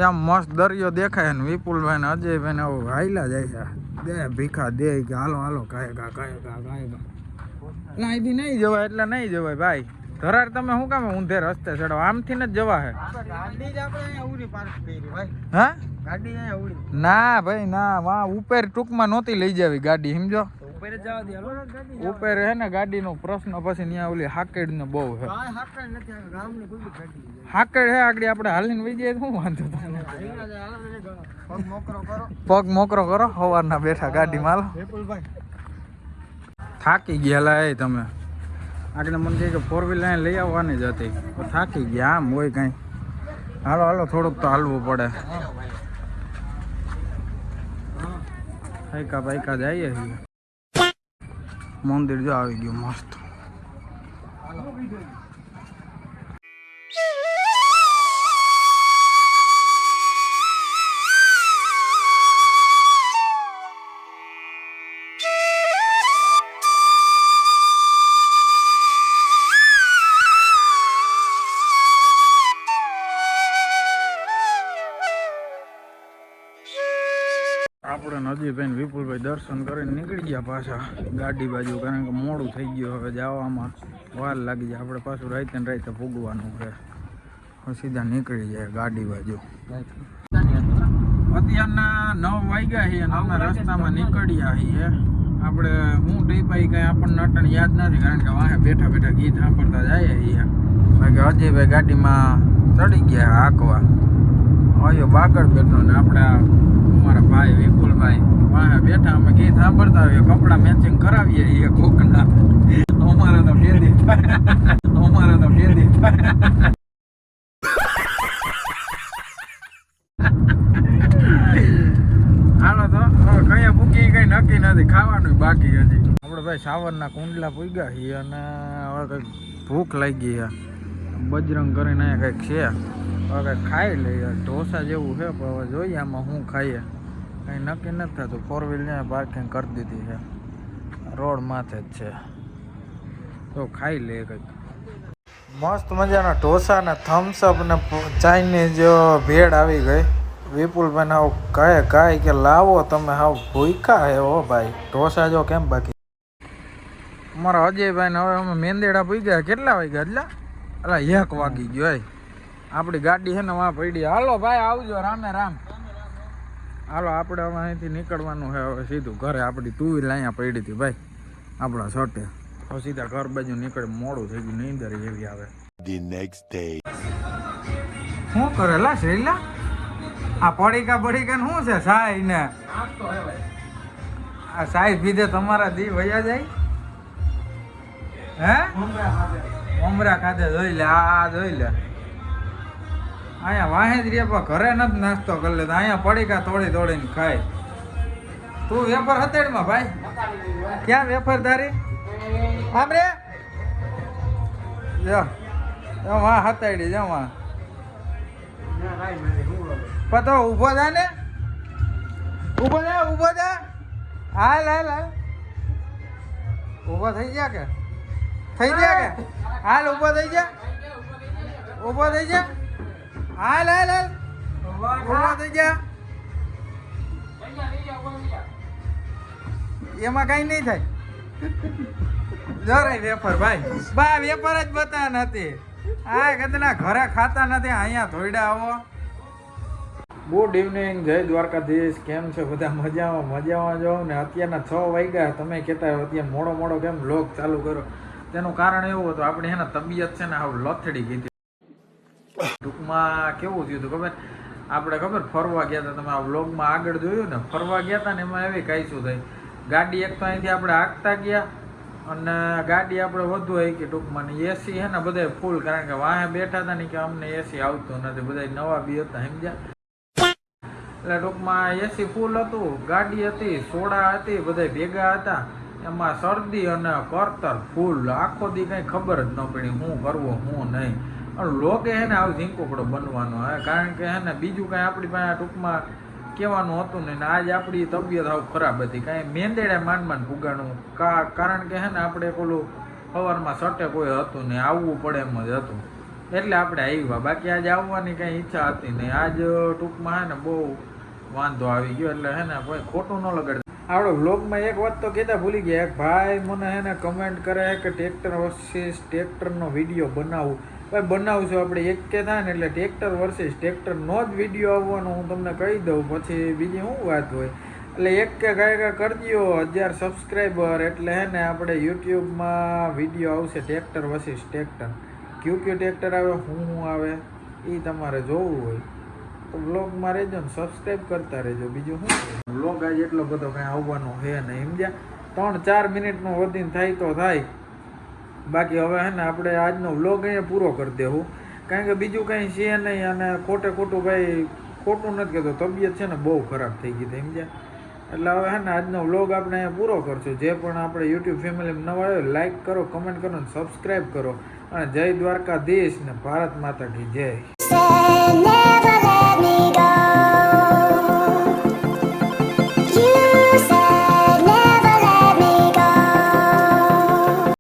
આમ મસ્ત દરિયો દેખાય ને વિપુલભાઈ ને અજયભાઈ ને હાઈલા જાય છે. દે ભીખા દે કે હાલો હાલો કાયગા અહીંથી નહીં જવાય એટલે નહીં જવાય ભાઈ. ધરાર તમે શું કામ ઊંધે રસ્તે ચડો? આમથી ને જ જવા હે. હા ના ભાઈ ના, વાં ઉપર ટૂંકમાં નહોતી લઈ જાવી ગાડી, સમજો. ઉપર હે ને ગાડીનો પ્રશ્ન પછી ત્યાં ઓલી હાકેડ ને બહુ હે. હાકેડ હે આગળ આપણે હાલીને વહી જાય શું વાંધો તમને? પગ મોકરો કરો સવારના બેઠા ગાડીમાં. થાકી ગયા લા એ તમે આગળ મને કહે કે 4 વ્હીલ અહીં લઈ આવવાની જ હતી, થાકી ગયા. આમ હોય કઈ હાલો હાલો થોડુંક તો હાલવું પડે. ભાઈકા ભાઈકા જઈએ છીએ. મંદિર જો આવી ગયું મસ્ત. આપણે નજીભાઈ વિપુલભાઈ દર્શન કરીને નીકળી ગયા પાછા ગાડી બાજુ, કારણ કે મોડું થઈ ગયું. હવે જવામાં વાર લાગી જાય. આપણે પાછું રાતે ને રાતે ભોગવાનું છે. સીધા નીકળી જાય ગાડી બાજુ. અત્યારના 9 વાગ્યા છીએ અને અમે રસ્તામાં નીકળ્યા છીએ. આપણે હું ટીપાઈ કંઈ આપણને અટણ યાદ નથી, કારણ કે વાહે બેઠા બેઠા ગીત સાંભળતા જઈએ છીએ. બાકી અજયભાઈ ગાડીમાં ચડી ગયા હાંકવા. અયો બાગડ બેઠો ને આપણે અમારા ભાઈ વિપુલભાઈ વાહે બેઠા. અમે ગીત સાંભળતા આવીએ, કપડા મેચિંગ કરાવીએ છીએ કોકના. અમારે તો કેદી અમારે તો કેદી હાલો તો કઈ ભૂકી કઈ નક્કી નથી, ખાવાનું બાકી હજી. આપણે ભાઈ સાવરના કુંડલા પૂગ્યા છીએ અને હવે કંઈક ભૂખ લાગી છે. બજરંગ કરીને અહીંયા કંઈક છે, હવે કંઈક ખાઈ લઈએ. ઢોસા જેવું છે પણ હવે જોઈએ આમાં શું ખાઈએ, કંઈ નક્કી નથી થતું. 4 વ્હીલ ને પાર્કિંગ કરી દીધી છે, રોડ માથે જ છે. તો ખાઈ લઈએ કંઈક. મસ્ત મજાના ઢોસા ને થમ્સઅપ ને ચાઇનીઝ ભેળ આવી ગઈ. વિપુલભાઈ ને આવું કહે કે લાવો તમે, હાવ ભૂખ્યા હે હો ભાઈ. ઢોસા જો કેમ બાકી. અમારા અજયભાઈ ને હવે અમે મેંદેડા પૂગ્યા. કેટલા વાગ્યા? એટલે 1 વાગી ગયો. આપણી ગાડી છે ને વાં પડી. હાલો ભાઈ આવજો, રામે રામ. હાલો આપણે હવે અહીંથી નીકળવાનું છે હવે સીધું ઘરે. આપણી 2 વ્હીલ અહીંયા પડી હતી ભાઈ આપણા શોટે. હવે સીધા ઘર બાજુ નીકળે. મોડું થઈ ગયું, નીંદર એવી આવે. The next day. શું કરેલા શ્રીલા? આ પડીકા શું છે? સાઈ ને આ સાઈ પીધે તમારા દી વયા જાય હે? મમરા ખાતે જોઈ લે. આ જોઈ લે, અહીંયા વાહે જ રે પણ ઘરે નથી નાસ્તો કરી લેતા. અહીંયા પડીકા તોડીને ખાય. તું વેફર હતેડમાં ભાઈ? ક્યાં વેફર તારી? આમ રે વાં હતાડી જવા. પતો ઉભો થા ને, ઉભો થા. હાલ ઉભો થઈ ગયા કે હાલ ઉભો થઈ જા. હાલ ઉભો થઈ જા. એમાં કઈ નહીં થાય. જરાય વેફર ભાઈ બા વેફર જ બતા નથી. આ કદના ઘરે ખાતા નથી, અહીંયા ધોઈડા આવો. ગુડ ઇવનિંગ, જય દ્વારકાધીશ. કેમ છો બધા? મજામાં જાઓ ને. અત્યારના 6 વાગ્યા. તમે કહેતા અત્યારે મોડો કેમ વ્લોગ ચાલુ કરો? તેનું કારણ એવું હતું, આપણે એના તબિયત છે ને હાવ લથડી ગઈ હતી. ટૂંકમાં કેવું થયું હતું ખબર? આપણે ફરવા ગયા હતા. તમે આ વ્લોગમાં આગળ જોયું ને, ફરવા ગયા હતા ને એમાં એવી કઈ શું થઈ. ગાડી એક તો અહીંથી આપણે હાંકતા ગયા અને ગાડી આપણે વધુ આવી કે ટૂંકમાં એસી છે ને બધા ફૂલ, કારણ કે વાહે બેઠા હતા ને કે અમને એસી આવતું નથી. બધા નવા બી હતા, સમજ્યા? એટલે ટૂંકમાં એસી ફૂલ હતું, ગાડી હતી, સોડા હતી, બધા ભેગા હતા. એમાં શરદી અને કરતર ફૂલ. આખો દી કંઈ ખબર જ ન પડી શું કરવું શું નહીં. લોકે હે ને આવું ઝીંકોકડો બનવાનો હે, કારણ કે હે ને બીજું કાંઈ આપણી પાસે ટૂંકમાં કહેવાનું હતું નહીં. આજ આપણી તબિયત આવું ખરાબ હતી, કાંઈ મેંદેડા માંડ પુગાણું. કારણ કે હે ને આપણે પેલું સવારમાં સટે કોઈ હતું નહીં, આવવું પડે એમ જ હતું. એટલે આપણે આવ્યા. બાકી આજે આવવાની કંઈ ઈચ્છા હતી નહીં. આજ ટૂંકમાં હે ને બહુ વાંધો આવી ગયો એટલે હે ને કોઈ ખોટું ન લગાડ. આપણે વ્લોગમાં એક વાત તો કહેતા ભૂલી ગયા. એક ભાઈ મને હે ને કમેન્ટ કરે કે ટ્રેક્ટર વર્સિસ ટ્રેક્ટરનો વિડીયો બનાવું. ભાઈ બનાવશું આપણે એક કે થાય ને એટલે ટ્રેક્ટર વર્સિસ ટ્રેક્ટરનો જ વિડીયો આવવાનો હું તમને કહી દઉં. પછી બીજી શું વાત હોય એટલે એક કે કાંઈ કરી દો 1000 સબસ્ક્રાઈબર એટલે હે ને આપણે યુટ્યુબમાં વિડીયો આવશે ટ્રેક્ટર વર્સિસ ટ્રેક્ટર. કયું ટ્રેક્ટર આવે શું આવે એ તમારે જોવું હોય તો વ્લોગમાં રહેજો ને સબસ્ક્રાઈબ કરતા રહેજો. બીજું શું વ્લોગ આજે એટલો બધો કાંઈ આવવાનો છે નહીં સમજ્યા. 3-4 મિનિટનો વધીને થાય તો થાય. બાકી હવે હે ને આપણે આજનો વ્લોગ અહીંયા પૂરો કરી દેવું કારણ કે બીજું કંઈ છે નહીં. અને ખોટું ભાઈ ખોટું નથી કહેતો, તબિયત છે ને બહુ ખરાબ થઈ ગઈ હતી સમજ્યા. એટલે હવે હે ને આજનો વ્લોગ આપણે અહીંયા પૂરો કરશું. જે પણ આપણે યુટ્યુબ ફેમિલીમાં નવા આવ્યો લાઈક કરો, કમેન્ટ કરો અને સબસ્ક્રાઈબ કરો. અને જય દ્વારકાધીશ ને ભારત માતા કી જય.